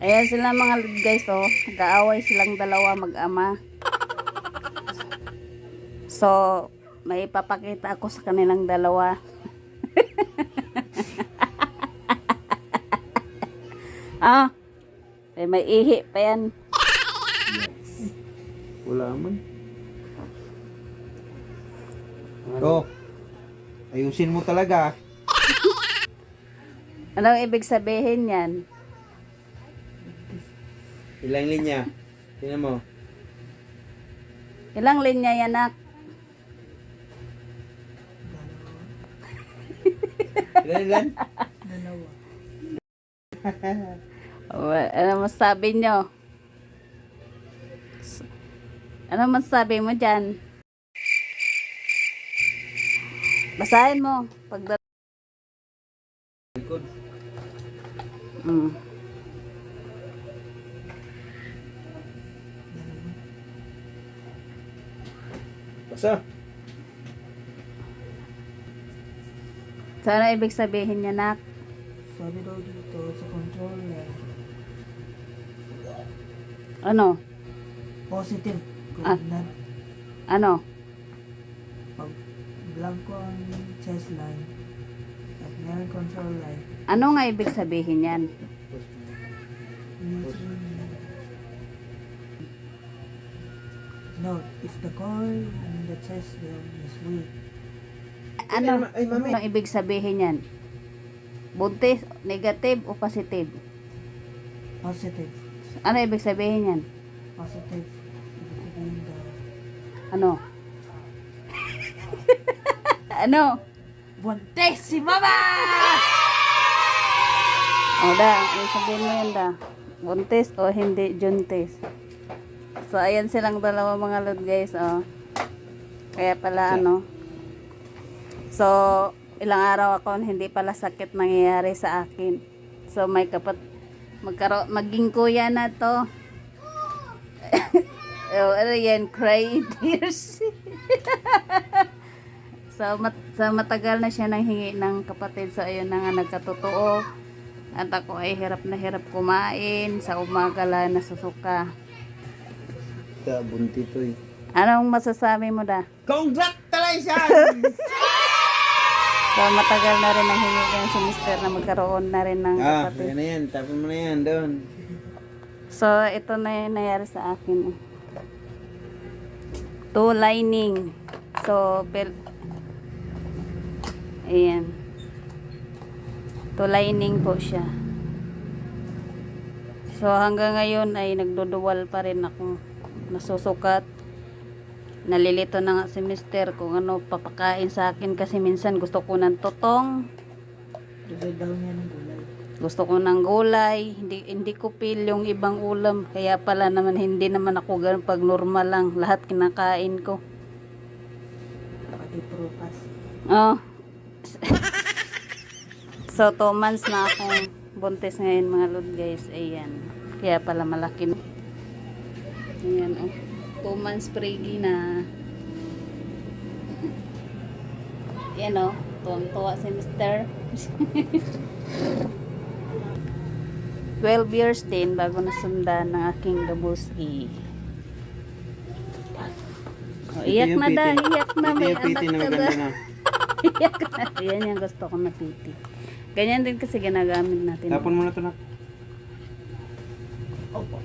Ayan sila mga guys, oh. Nag-aaway silang dalawa mag-ama. So, may ipapakita ako sa kanilang dalawa. Ah, may ihi pa yan. Wala man. Oh, ayusin mo talaga. Anong ibig sabihin yan? Ilang linya? Tingnan mo. Ilang linya yan, nak? Ilan? Ano masabi nyo? Ano masabi mo dyan? Basahin mo. Likod. Mm. Basta. So, ano ibig sabihin niya, nak? Sabi daw dito sa controller, Ano? positive Ah. coordinate. Ano? Pag blanco ang chest line at meron control line, Ano nga ibig sabihin yan? note, if the core in the chest line is weak, Ano? Ay, mami. Anong ibig sabihin yan? Buntis, negative o positive? positive, Ano ibig sabihin yan? positive, ibig sabihin daw, Ano? Ano? buntis si mama! O da, sabihin mo yan da. Buntis o hindi juntis. So, ayan silang dalawa mga lod guys, oh. Kaya pala ano. So, ilang araw ako hindi pala sakit nangyayari sa akin. So, may maging kuya na to. Oh, ano yan, cry tears. So, matagal na siya nang hingi ng kapatid. So, ayun na nga nagkatotoo. At ako ay hirap na hirap kumain. Sa umaga lang nasusuka. Bunti to eh. Anong masasabi mo da? Congratulations! So, matagal na rin ang hingi yan si Mr. na magkaroon na rin ng Yan kapatid. na yan. Tapon mo na yan doon. So, ito na yung nangyari sa akin. Two lining. So, ayan. Two lining po siya. So, hanggang ngayon ay nagduduwal pa rin ako. Nasusukat. Nalilito na nga si Mr. kung ano papakain sa akin kasi minsan gusto ko ng totong. Dugay daw niya ng gulay. Gusto ko ng gulay, hindi ko feel yung ibang ulam. Kaya pala naman hindi naman ako ganun pag normal lang. Lahat kinakain ko. Pati prutas. Oh. So 2 months na akong buntis ngayon mga lord guys. Ayan. Kaya pala malaki na. Ayan oh. 2 months preggy na. Ayan oh. Tuwang-tuwa si Mr. 12 years din bago nasundan ng aking gabuski. Oh, iyak na da, iyak na, may anak Piti na ka maganda da. na. Iyak na. Yan yung gusto ko na piti. Ganyan din kasi ginagamit natin. Tapon mo na to na. Opo.